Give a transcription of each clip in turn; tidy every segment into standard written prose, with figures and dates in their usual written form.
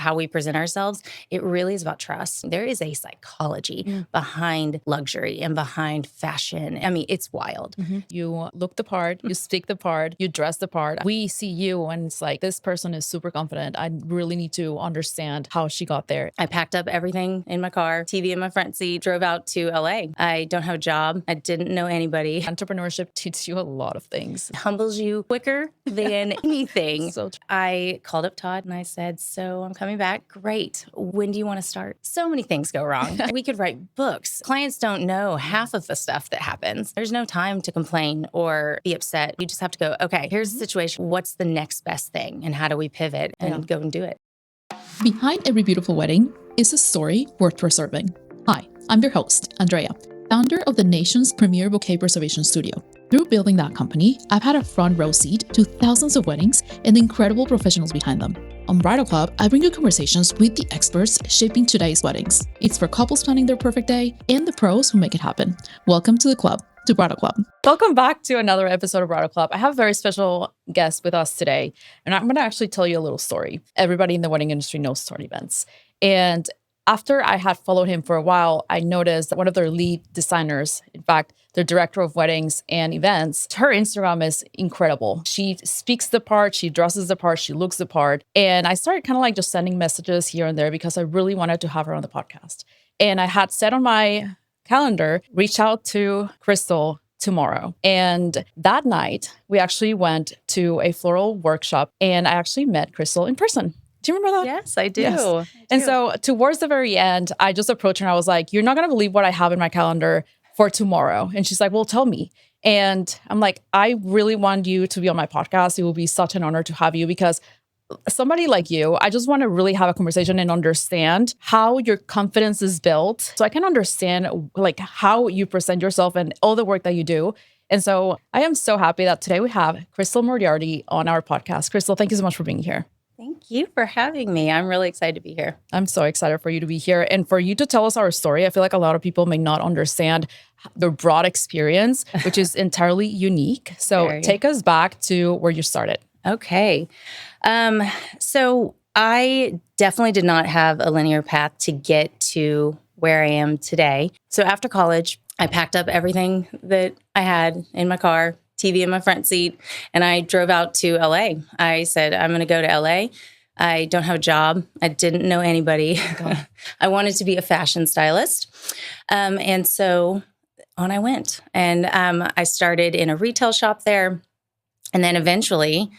how we present ourselves, it really is about trust. There is a psychology behind luxury and behind fashion. I mean, it's wild. You look the part, you speak the part, you dress the part. We see you and it's like, this person is super confident. I really need to understand how she got there. I packed up everything in my car, TV in my front seat, drove out to LA. I don't have a job. I didn't know anybody. Entrepreneurship teaches you a lot of things. It humbles you quicker than anything. So I called up Todd and I said, so I'm coming back. Great. When do you want to start? So many things go wrong. We could write books. Clients don't know half of the stuff that happens. There's no time to complain or be upset. You just have to go, okay, here's the situation. What's the next best thing? And how do we pivot and go and do it? Behind every beautiful wedding is a story worth preserving. Hi, I'm your host, Andrea, founder of the nation's premier bouquet preservation studio. Through building that company, I've had a front row seat to thousands of weddings and the incredible professionals behind them. On Bridal Club, I bring you conversations with the experts shaping today's weddings. It's for couples planning their perfect day and the pros who make it happen. Welcome to the club, to Bridal Club. welcome back to another episode of Bridal Club. I have a very special guest with us today, and I'm going to actually tell you a little story. Everybody in the wedding industry knows Todd Events. And after I had followed him for a while, I noticed that one of their lead designers, in fact, their director of weddings and events, her Instagram is incredible. She speaks the part, she dresses the part, she looks the part. And I started kind of like just sending messages here and there because I really wanted to have her on the podcast. And I had set on my calendar, reach out to Crystal tomorrow. And that night, we actually went to a floral workshop and I actually met Crystal in person. Do you remember that? Yes, I do. Yes. And so towards the very end, I just approached her and I was like, you're not going to believe what I have in my calendar for tomorrow. And she's like, well, tell me. And I'm like, I really want you to be on my podcast. It will be such an honor to have you because somebody like you, I just want to really have a conversation and understand how your confidence is built. So I can understand like how you present yourself and all the work that you do. And so I am so happy that today we have Crystal Moriarty on our podcast. Crystal, thank you so much for being here. Thank you for having me. I'm really excited to be here. I'm so excited for you to be here and for you to tell us our story. I feel like a lot of people may not understand the broad experience, which is entirely unique. So take us back to where you started. Okay. So I definitely did not have a linear path to get to where I am today. So after college, I packed up everything that I had in my car, TV in my front seat, and I drove out to LA. I said, I'm going to go to LA. I don't have a job. I didn't know anybody. I wanted to be a fashion stylist. And so on I went. And I started in a retail shop there. And then eventually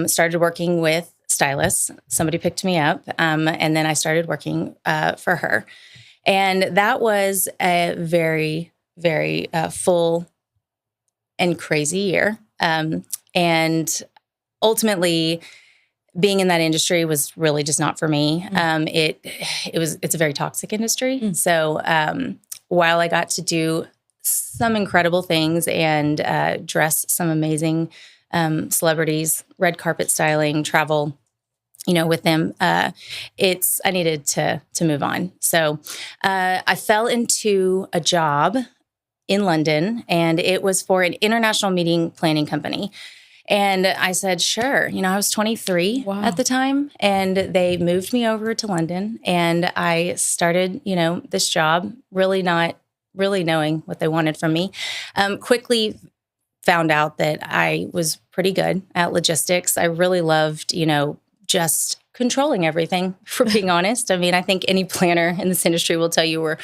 started working with stylists. Somebody picked me up. And then I started working for her. And that was a very, very full and crazy year. And ultimately, being in that industry was really just not for me. It's a very toxic industry. So while I got to do some incredible things and dress some amazing celebrities, red carpet styling, travel, with them, I needed to move on. So I fell into a job in London, and it was for an international meeting planning company. And I said, sure. I was 23 at the time, and they moved me over to London, and I started, this job, really not really knowing what they wanted from me. Quickly found out that I was pretty good at logistics. I really loved, just controlling everything, for being honest. I mean, I think any planner in this industry will tell you we're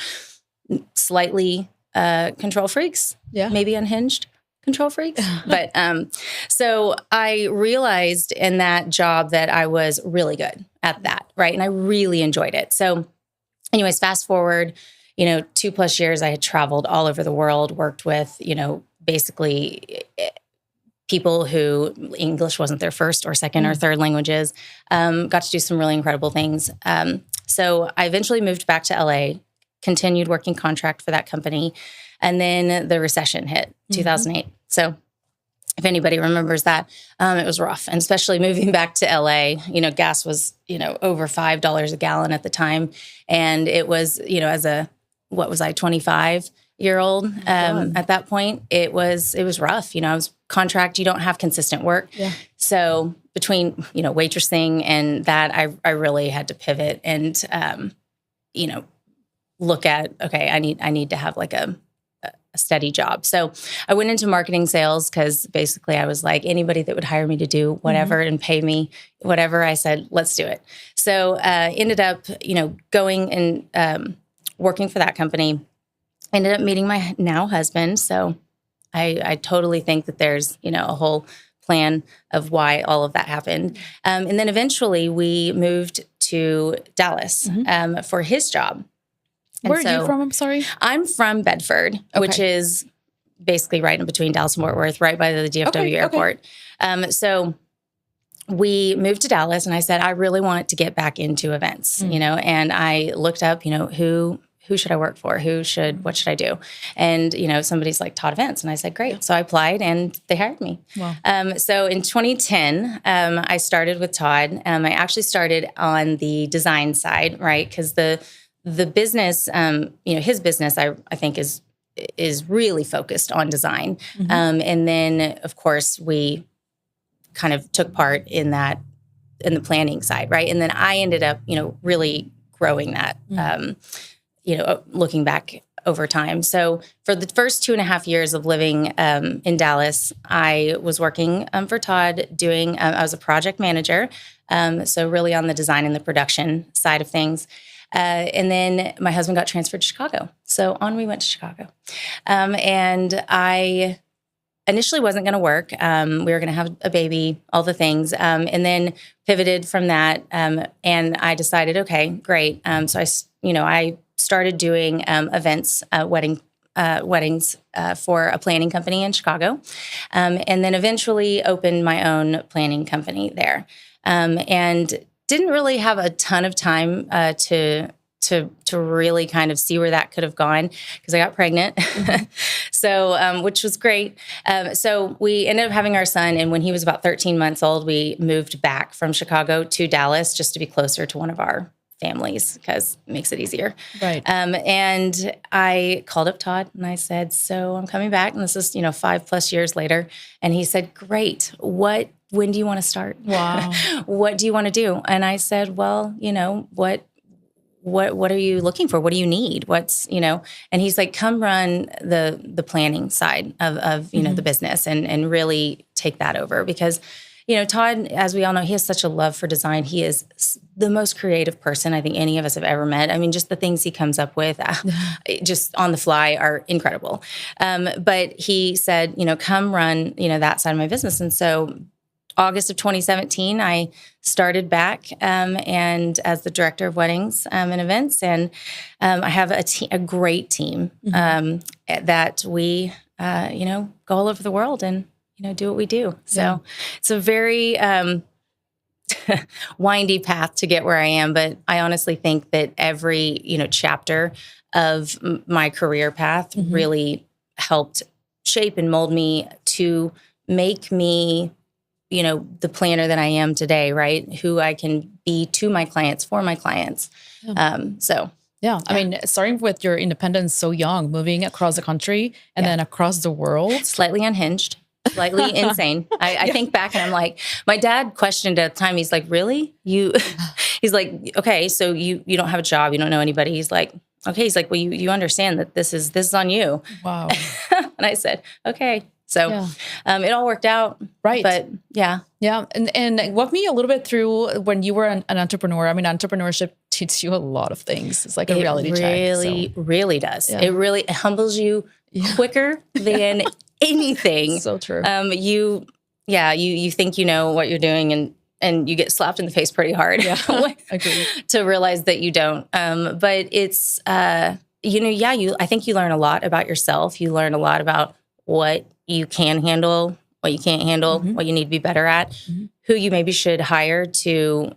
slightly control freaks, maybe unhinged control freaks. But so I realized in that job that I was really good at that, right? And I really enjoyed it. So anyways, fast forward, 2+ years, I had traveled all over the world, worked with, basically people who English wasn't their first or second or third languages, got to do some really incredible things. So I eventually moved back to LA, continued working contract for that company. And then the recession hit, 2008. So if anybody remembers that, it was rough. And especially moving back to LA, gas was, over $5 a gallon at the time. And it was, 25, 5-year-old. At that point, it was rough. You know, I was contract. You don't have consistent work. Yeah. So between, you know, waitressing and that, I really had to pivot and, you know, look at, okay, I need to have like a steady job. So I went into marketing sales because basically I was like, anybody that would hire me to do whatever and pay me whatever, I said, let's do it. So ended up, you know, going and working for that company. Ended up meeting my now husband. So I totally think that there's, you know, a whole plan of why all of that happened. And then eventually we moved to Dallas for his job. And Where are you from? I'm sorry. I'm from Bedford, which is basically right in between Dallas and Fort Worth, right by the DFW airport. So we moved to Dallas, and I said, I really want to get back into events, you know, and I looked up, you know, who should I work for? What should I do? And, you know, somebody's like Todd Events. And I said, great. So I applied and they hired me. Wow. So in 2010, I started with Todd. I actually started on the design side, right? Because the business, you know, his business, I think is really focused on design. And then, of course, we kind of took part in that, in the planning side, right? And then I ended up, you know, really growing that, you know, looking back over time. So for the first 2.5 years of living in Dallas, I was working for Todd doing, I was a project manager. So really on the design and the production side of things. And then my husband got transferred to Chicago. So on we went to Chicago. And I initially wasn't going to work. We were going to have a baby, all the things. And then pivoted from that. And I decided, okay, great. So I started doing events, weddings for a planning company in Chicago. And then eventually opened my own planning company there. And didn't really have a ton of time to really kind of see where that could have gone because I got pregnant. So, which was great. So we ended up having our son. And when he was about 13 months old, we moved back from Chicago to Dallas just to be closer to one of our families because it makes it easier. Right. And I called up Todd and I said, so I'm coming back. And this is, 5+ years later. And he said, great. When do you want to start? Wow. What do you want to do? And I said, well, what are you looking for? What do you need? And he's like, come run the planning side of the business and really take that over because, Todd, as we all know, he has such a love for design. He is the most creative person I think any of us have ever met. I mean, just the things he comes up with just on the fly are incredible. But he said, come run, that side of my business. And so August of 2017, I started back and as the director of weddings and events. And I have a great team that we, go all over the world and, do what we do. So it's a very windy path to get where I am. But I honestly think that every, chapter of my career path really helped shape and mold me to make me the planner that I am today, right? Who I can be to my clients, for my clients. Yeah. I mean, starting with your independence so young, moving across the country and then across the world. Slightly unhinged, slightly insane. I think back and I'm like, my dad questioned at the time, he's like, really? He's like, okay, so you don't have a job, you don't know anybody. He's like, okay. He's like, well, you understand that this is on you. Wow. And I said, okay. So it all worked out. Right. But yeah. Yeah. And walk me a little bit through when you were an entrepreneur. I mean, entrepreneurship teaches you a lot of things. It's like a reality check. It really does. Yeah. It really humbles you quicker than anything. So true. You think you know what you're doing and you get slapped in the face pretty hard. Yeah. Agreed. To realize that you don't. But it's, I think you learn a lot about yourself. You learn a lot about what you can handle, what you can't handle, what you need to be better at, who you maybe should hire to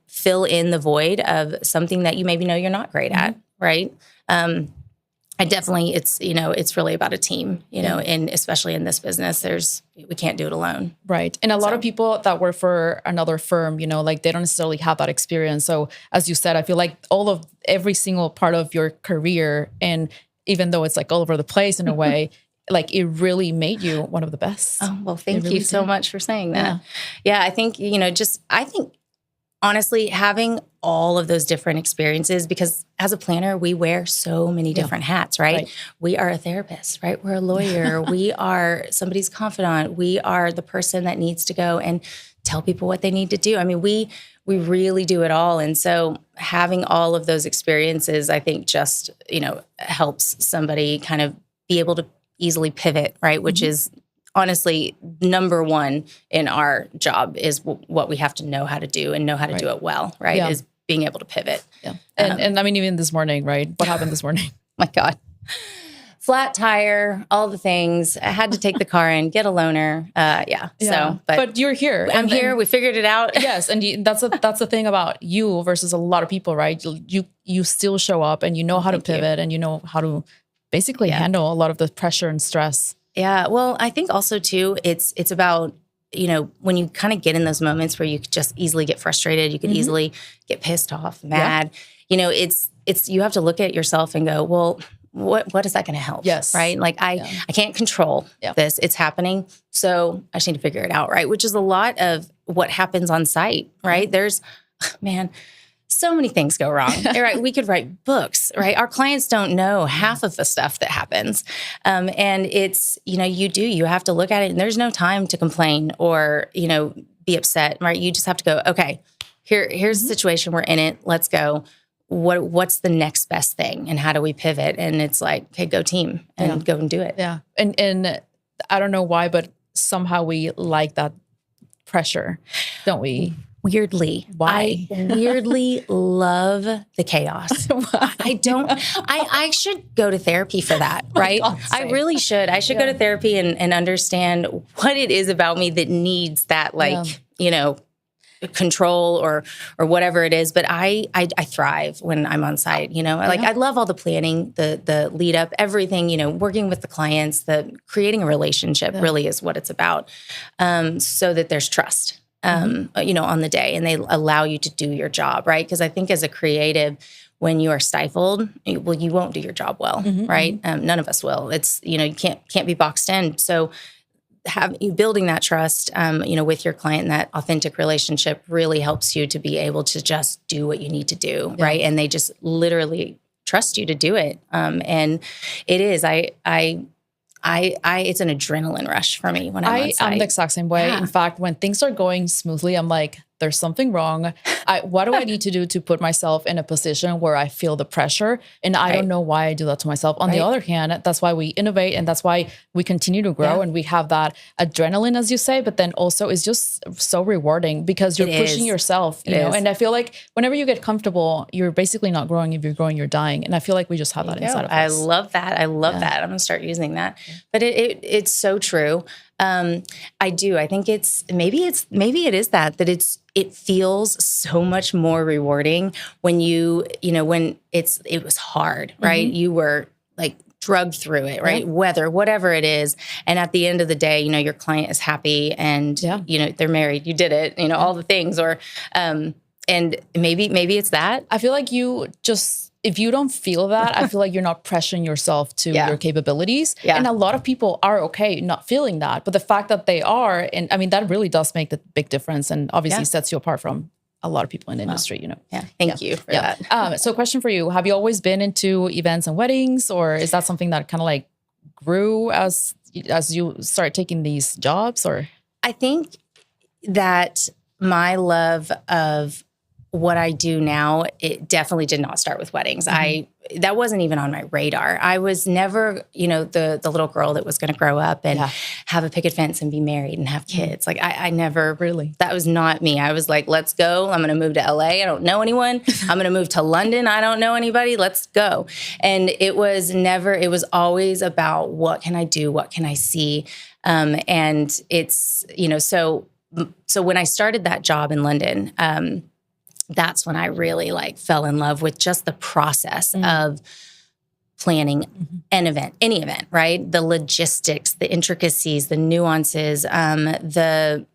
fill in the void of something that you maybe know you're not great at, right? I definitely, it's really about a team, and especially in this business, we can't do it alone. Right. And a lot of people that work for another firm, they don't necessarily have that experience. So as you said, I feel like every single part of your career and even though it's like all over the place in a way, like it really made you one of the best. Oh, well, thank really you so did. much for saying that. Yeah, I think, I think honestly, having all of those different experiences, because as a planner, we wear so many different hats, right? We are a therapist, right? We're a lawyer. We are somebody's confidant. We are the person that needs to go and tell people what they need to do. I mean, we really do it all. And so having all of those experiences, I think just, helps somebody kind of be able to easily pivot, right? Which is honestly number one in our job is what we have to know how to do and know how to do it well, right? Yeah. Is being able to pivot. Yeah. And I mean, even this morning, right? What happened this morning? My God. Flat tire, all the things. I had to take the car in, get a loaner. So, but you're here. I'm here. We figured it out. Yes, and that's the thing about you versus a lot of people, right? You still show up and you know how to pivot and you know how to basically handle a lot of the pressure and stress. Yeah. Well, I think also too, it's about, when you kind of get in those moments where you could just easily get frustrated, you could easily get pissed off, mad. It's you have to look at yourself and go, well, what is that going to help? Yes. Right. Like I can't control this. It's happening. So I just need to figure it out. Right. Which is a lot of what happens on site. Right. There's, so many things go wrong. Right. We could write books. Right. Our clients don't know half of the stuff that happens. And it's, you have to look at it and there's no time to complain or, be upset. Right. You just have to go, okay, here's the situation. We're in it. Let's go. What's the next best thing and how do we pivot? And it's like, okay, go team and go and do it. Yeah. And I don't know why, but somehow we like that pressure, don't we? Weirdly. Why? I weirdly love the chaos. I should go to therapy for that, right? I really should. I should go to therapy and understand what it is about me that needs that control or whatever it is. But I thrive when I'm on site, I love all the planning, the lead up, everything, working with the clients, creating a relationship really is what it's about. So that there's trust, on the day and they allow you to do your job. Right. Because I think as a creative, when you are stifled, you won't do your job well. Right. None of us will. It's, you can't be boxed in. So building that trust, with your client and that authentic relationship really helps you to be able to just do what you need to do, right? And they just literally trust you to do it. And it is, it's an adrenaline rush for me when I'm on site. I'm the exact same way. Yeah. In fact, when things are going smoothly, I'm like, there's something wrong. What do I need to do to put myself in a position where I feel the pressure? And I don't know why I do that to myself. On the other hand, that's why we innovate and that's why we continue to grow and we have that adrenaline, as you say, but then also it's just so rewarding because you're pushing yourself, you know? And I feel like whenever you get comfortable, you're basically not growing. If you're growing, you're dying. And I feel like we just have that inside of us. I love that. I love that. I'm going to start using that. But it's so true. I do. I think maybe it is that it feels so much more rewarding when when it was hard, right? You were like drugged through it, right? Weather, whatever it is. And at the end of the day, your client is happy and, they're married, you did it, all the things and maybe it's that. I feel like if you don't feel that, I feel like you're not pressuring yourself to your capabilities. Yeah. And a lot of people are okay not feeling that. But the fact that they are, and I mean, that really does make the big difference and obviously sets you apart from a lot of people in the industry, Yeah. Thank you for that. So question for you, have you always been into events and weddings, or is that something that kind of like grew as you started taking these jobs? Or I think that my love of what I do now, it definitely did not start with weddings. That wasn't even on my radar. I was never, the little girl that was going to grow up and have a picket fence and be married and have kids. Like I never really, that was not me. I was like, let's go. I'm going to move to LA. I don't know anyone. I'm going to move to London. I don't know anybody. Let's go. And it was always about what can I do? What can I see? And it's, so when I started that job in London, that's when I really fell in love with just the process of planning an event, any event, right? The logistics, the intricacies, the nuances, the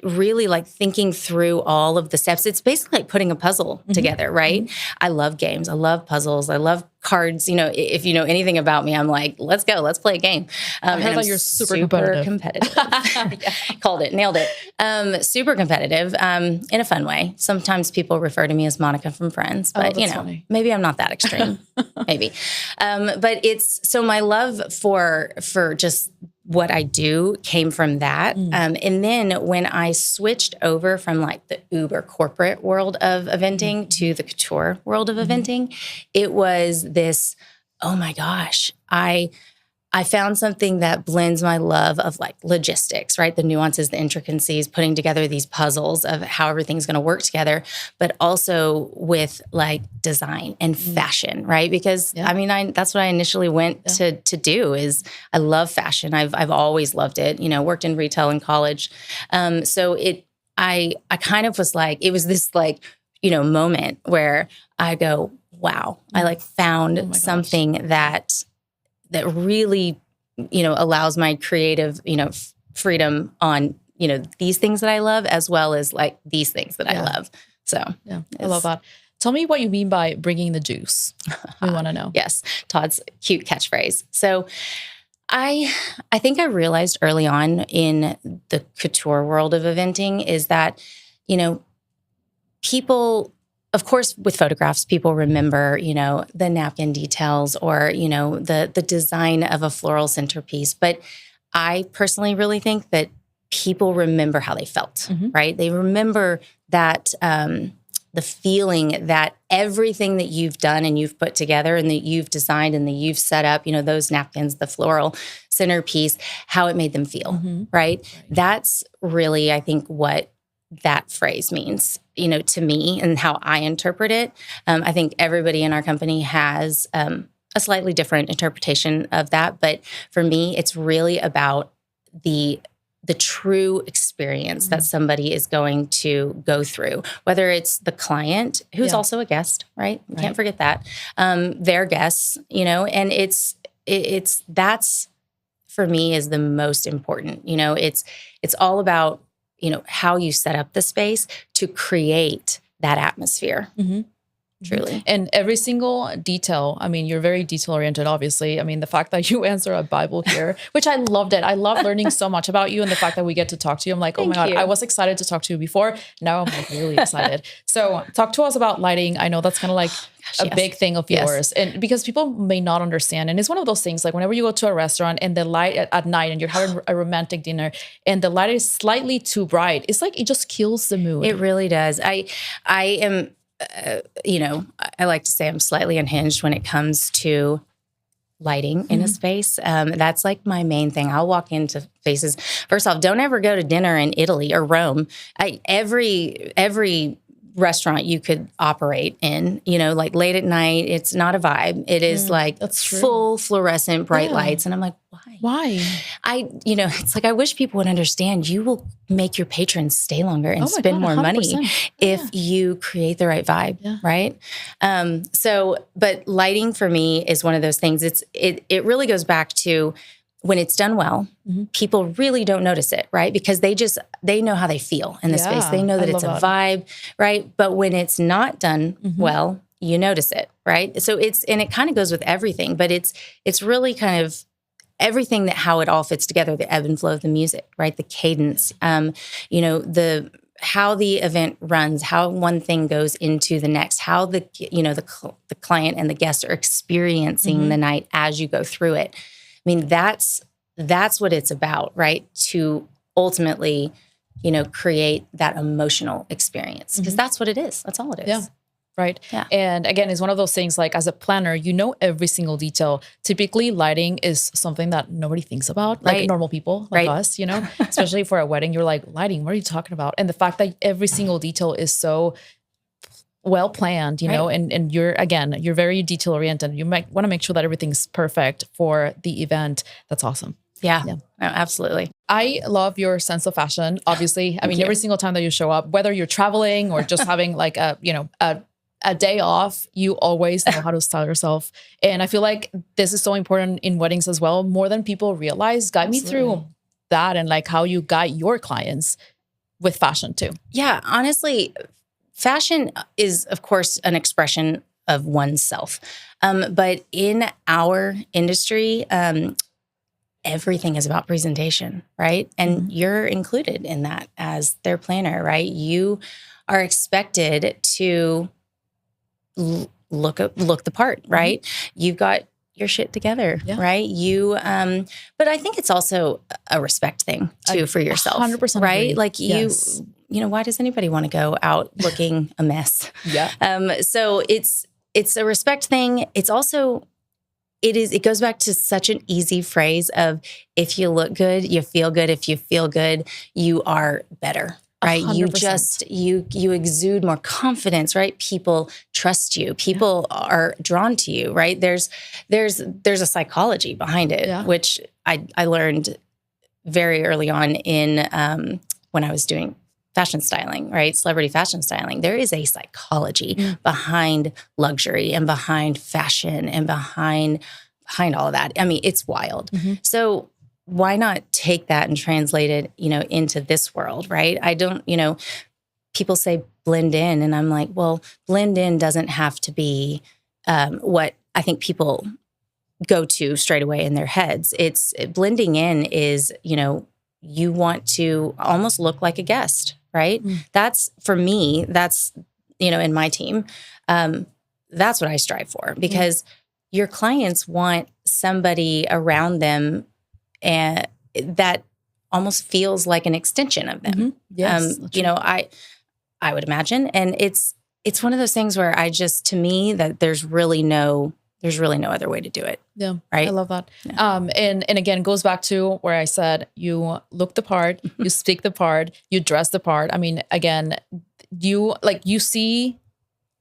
really thinking through all of the steps. It's basically like putting a puzzle together, right? I love games. I love puzzles. I love cards, if you know anything about me, I'm like, let's go, let's play a game. I heard that you're super competitive. Yeah, called it, nailed it. Super competitive in a fun way. Sometimes people refer to me as Monica from Friends, but funny. maybe I'm not that extreme. Maybe. But it's so my love for just what I do came from that. And then when I switched over from like the uber corporate world of eventing to the couture world of eventing, it was this, oh my gosh, I found something that blends my love of like logistics, right? The nuances, the intricacies, putting together these puzzles of how everything's going to work together, but also with like design and fashion, right? Because that's what I initially went to do is I love fashion. I've always loved it, worked in retail in college. So I kind of was like, it was this like, moment where I go, wow, I like found something that really, allows my creative, freedom on, these things that I love, as well as like these things that I love. So I love that. Tell me what you mean by bringing the juice. We want to know. Yes. Todd's cute catchphrase. So I think I realized early on in the couture world of eventing is that, people, of course, with photographs, people remember, the napkin details or, the design of a floral centerpiece. But I personally really think that people remember how they felt, right? They remember that the feeling that everything that you've done and you've put together and that you've designed and that you've set up, those napkins, the floral centerpiece, how it made them feel, right? That's really, I think, what that phrase means, to me and how I interpret it. I think everybody in our company has a slightly different interpretation of that. But for me, it's really about the true experience that somebody is going to go through, whether it's the client who's also a guest, right? We can't forget that. Their guests, and it's that's for me is the most important. It's all about how you set up the space to create that atmosphere. Truly. And every single detail, you're very detail oriented, obviously. The fact that you answer a Bible here, which I loved it. I love learning so much about you and the fact that we get to talk to you. I'm like, oh my God, I was excited to talk to you before. Now I'm like really excited. So talk to us about lighting. I know that's kind of like a big thing of yours. And because people may not understand. And it's one of those things like whenever you go to a restaurant and the light at night and you're having a romantic dinner and the light is slightly too bright, it's like, it just kills the mood. It really does. I am, I like to say I'm slightly unhinged when it comes to lighting in a space. That's like my main thing. I'll walk into spaces. First off, don't ever go to dinner in Italy or Rome. Every restaurant you could operate in, like late at night, it's not a vibe. It is like full fluorescent bright lights. And I'm like, why? It's like, I wish people would understand you will make your patrons stay longer and spend more money if you create the right vibe. Right. But lighting for me is one of those things. It really goes back to when it's done well, people really don't notice it, right? Because they know how they feel in the space. They know that it's a vibe, right? But when it's not done well, you notice it, right? So it kind of goes with everything, but it's really kind of everything that how it all fits together, the ebb and flow of the music, right? The cadence, how the event runs, how one thing goes into the next, how the client and the guests are experiencing the night as you go through it. That's what it's about, right? To ultimately, create that emotional experience because that's what it is. That's all it is. Yeah. Right. Yeah. And again, it's one of those things like as a planner, every single detail. Typically lighting is something that nobody thinks about, like normal people like us, especially for a wedding, you're like, lighting, what are you talking about? And the fact that every single detail is so well planned, and you're very detail oriented. You might want to make sure that everything's perfect for the event. That's awesome. Yeah. No, absolutely. I love your sense of fashion. Obviously, every single time that you show up, whether you're traveling or just having like a day off, you always know how to style yourself. And I feel like this is so important in weddings as well, more than people realize. Guide me through that and like how you guide your clients with fashion too. Yeah, honestly, fashion is, of course, an expression of oneself. But in our industry, everything is about presentation, right? And you're included in that as their planner, right? You are expected to look the part, right? You've got your shit together, right? But I think it's also a respect thing too for yourself, 100% right? agree. Like you know, why does anybody want to go out looking a mess? So it's a respect thing. It's also, it goes back to such an easy phrase of, if you look good, you feel good. If you feel good, you are better, right? 100%. You exude more confidence, right? People trust you. People are drawn to you, right? There's a psychology behind it, which I learned very early on in when I was doing fashion styling, right? Celebrity fashion styling. There is a psychology behind luxury and behind fashion and behind all of that. I mean, it's wild. So why not take that and translate it, you know, into this world, right? I don't, you know, people say blend in, and I'm like, well, blend in doesn't have to be what I think people go to straight away in their heads. It's blending in is, you know, you want to almost look like a guest, right? That's, for me, that's, you know, in my team, that's what I strive for, because your clients want somebody around them and that almost feels like an extension of them. You know, I would imagine. And it's one of those things where to me, that there's really no other way to do it. Yeah. Right. I love that. And again, it goes back to where I said, you look the part, you speak the part, you dress the part. I mean, again, you see,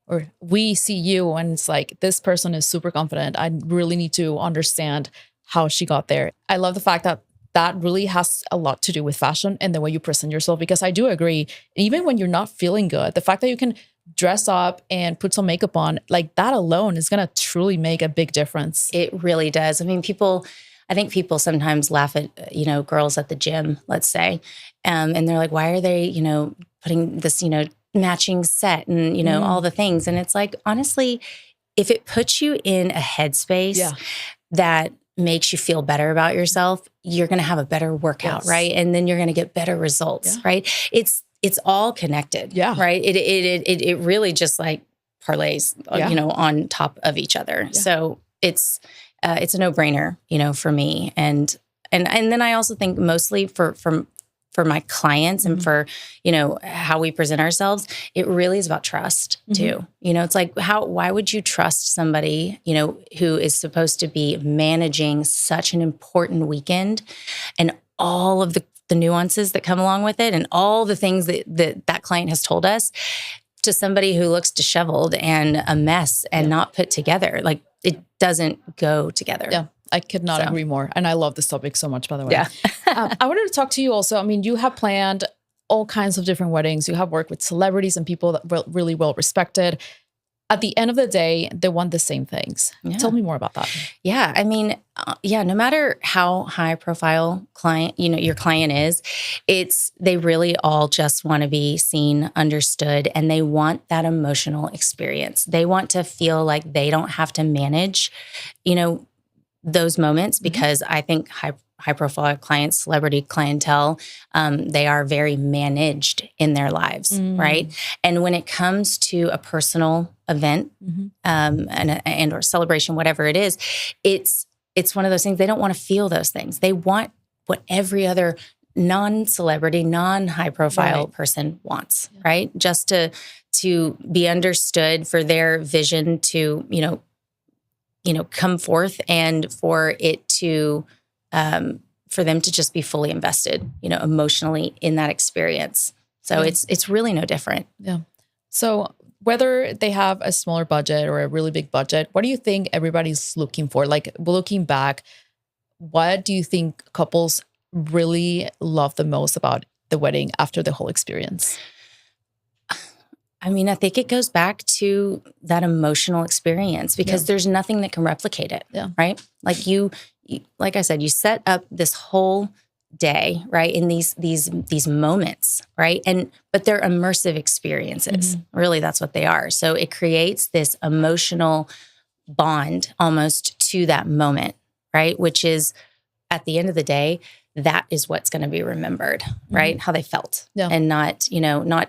or we see you, and it's like, this person is super confident. I really need to understand how she got there. I love the fact that that really has a lot to do with fashion and the way you present yourself, because I do agree, even when you're not feeling good, the fact that you can dress up and put some makeup on, like that alone is going to truly make a big difference. It really does. I mean, I think people sometimes laugh at, you know, girls at the gym, let's say, and they're like, why are they, you know, putting this, you know, matching set and, you know, all the things. And it's like, honestly, if it puts you in a headspace that makes you feel better about yourself, you're going to have a better workout, right? And then you're going to get better results, right? It's all connected, right? It really just like parlays, you know, on top of each other. So it's a no-brainer, you know, for me. And then I also think mostly for my clients and for, you know, how we present ourselves, it really is about trust too. You know, it's like, why would you trust somebody, you know, who is supposed to be managing such an important weekend and all of the nuances that come along with it and all the things that client has told us, to somebody who looks disheveled and a mess and not put together? Like, it doesn't go together. Yeah. I could not agree more. And I love this topic so much, by the way. Yeah. I wanted to talk to you also. I mean, you have planned all kinds of different weddings. You have worked with celebrities and people that were really well respected. At the end of the day, they want the same things. Tell me more about that. Yeah. I mean, no matter how high profile client, you know, your client is, they really all just want to be seen, understood, and they want that emotional experience. They want to feel like they don't have to manage, you know, those moments, because I think high profile clients, celebrity clientele, they are very managed in their lives, right? And when it comes to a personal event and or celebration, whatever it is, it's one of those things. They don't want to feel those things. They want what every other non-celebrity, non-high profile person wants, right? Just to be understood, for their vision to, you know, come forth, and for it to, for them to just be fully invested, you know, emotionally in that experience. So it's really no different. Yeah. So whether they have a smaller budget or a really big budget, what do you think everybody's looking for? Like, looking back, what do you think couples really love the most about the wedding after the whole experience? I mean, I think it goes back to that emotional experience, because there's nothing that can replicate it, right? Like like I said, you set up this whole day, right? In these moments, right? But they're immersive experiences. Really, that's what they are. So it creates this emotional bond almost to that moment, right? Which is at the end of the day, that is what's going to be remembered, right? How they felt, and not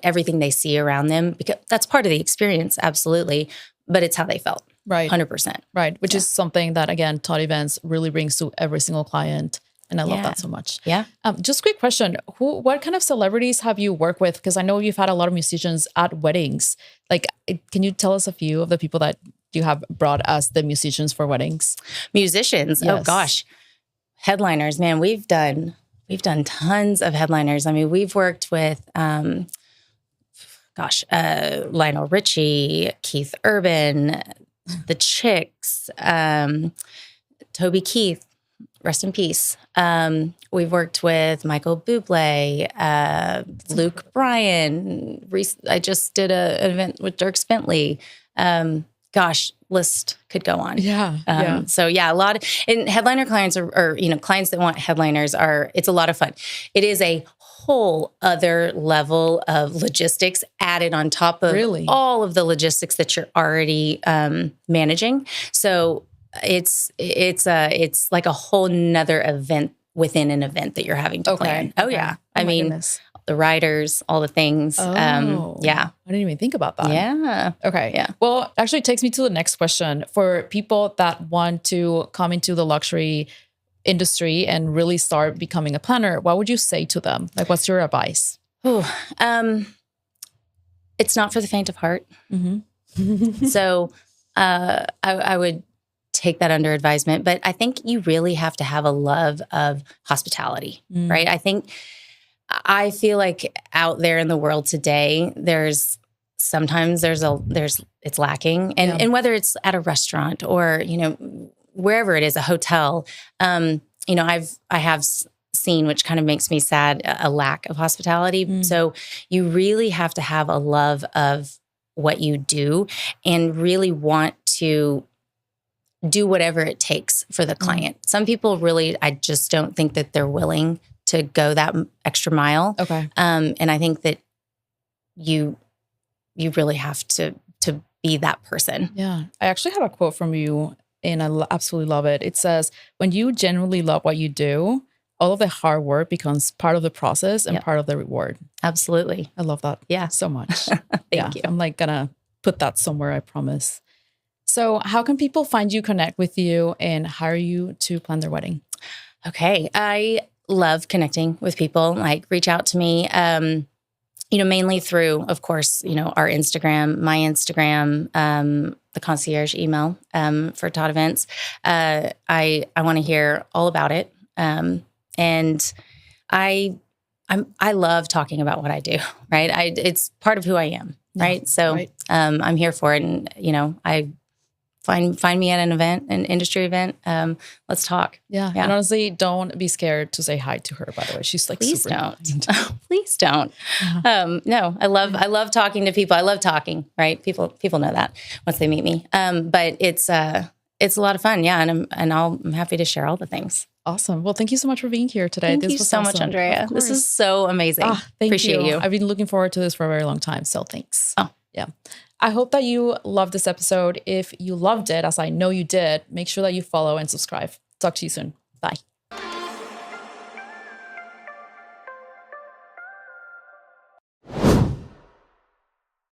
everything they see around them, because that's part of the experience, absolutely. But it's how they felt, right? 100%, right? Which is something that, again, Todd Events really brings to every single client. And I love that so much. Yeah. Just quick question. What kind of celebrities have you worked with? Because I know you've had a lot of musicians at weddings. Like, can you tell us a few of the people that you have brought as the musicians for weddings? Musicians? Yes. Oh, gosh. Headliners, man, we've done tons of headliners. I mean, we've worked with, Lionel Richie, Keith Urban, The Chicks, Toby Keith, rest in peace. We've worked with Michael Bublé, Luke Bryan. I just did an event with Dierks Bentley. List could go on. Yeah. So a lot of, and headliner clients or clients that want headliners it's a lot of fun. It is a whole other level of logistics added on top of all of the logistics that you're already managing. So it's like a whole nother event within an event that you're having to plan. Oh yeah. I mean, goodness. The riders, all the things. I didn't even think about that. Yeah. Okay. Yeah. Well, actually, it takes me to the next question. For people that want to come into the luxury industry and really start becoming a planner, what would you say to them? Like, what's your advice? It's not for the faint of heart. So I would take that under advisement, but I think you really have to have a love of hospitality, right? I feel like out there in the world today, it's lacking. And whether it's at a restaurant or, wherever it is, a hotel, I have seen, which kind of makes me sad, a lack of hospitality. So you really have to have a love of what you do and really want to do whatever it takes for the client. Some people really, I just don't think that they're willing to go that extra mile. Okay. And I think that you really have to be that person. Yeah. I actually have a quote from you and I absolutely love it. It says, when you genuinely love what you do, all of the hard work becomes part of the process and part of the reward. Absolutely. I love that. Yeah. So much. Thank you. I'm gonna put that somewhere, I promise. So how can people find you, connect with you, and hire you to plan their wedding? Okay. I love connecting with people. Like, reach out to me, mainly through, of course, our Instagram, my Instagram, the concierge email for Todd Events. I want to hear all about it. And I love talking about what I do, right? It's part of who I am, right? So I'm here for it. And, I find me at an industry event. Let's talk. Yeah. And honestly, don't be scared to say hi to her, by the way. She's like, please super don't. Please don't. No, I love talking to people. I love talking, right? People know that once they meet me. But it's a lot of fun. Yeah. And I'm happy to share all the things. Awesome. Well, thank you so much for being here today. Thank you so much, Andrea. This is so amazing. Appreciate you. I've been looking forward to this for a very long time. So thanks. Oh, yeah. I hope that you loved this episode. If you loved it, as I know you did, make sure that you follow and subscribe. Talk to you soon. Bye.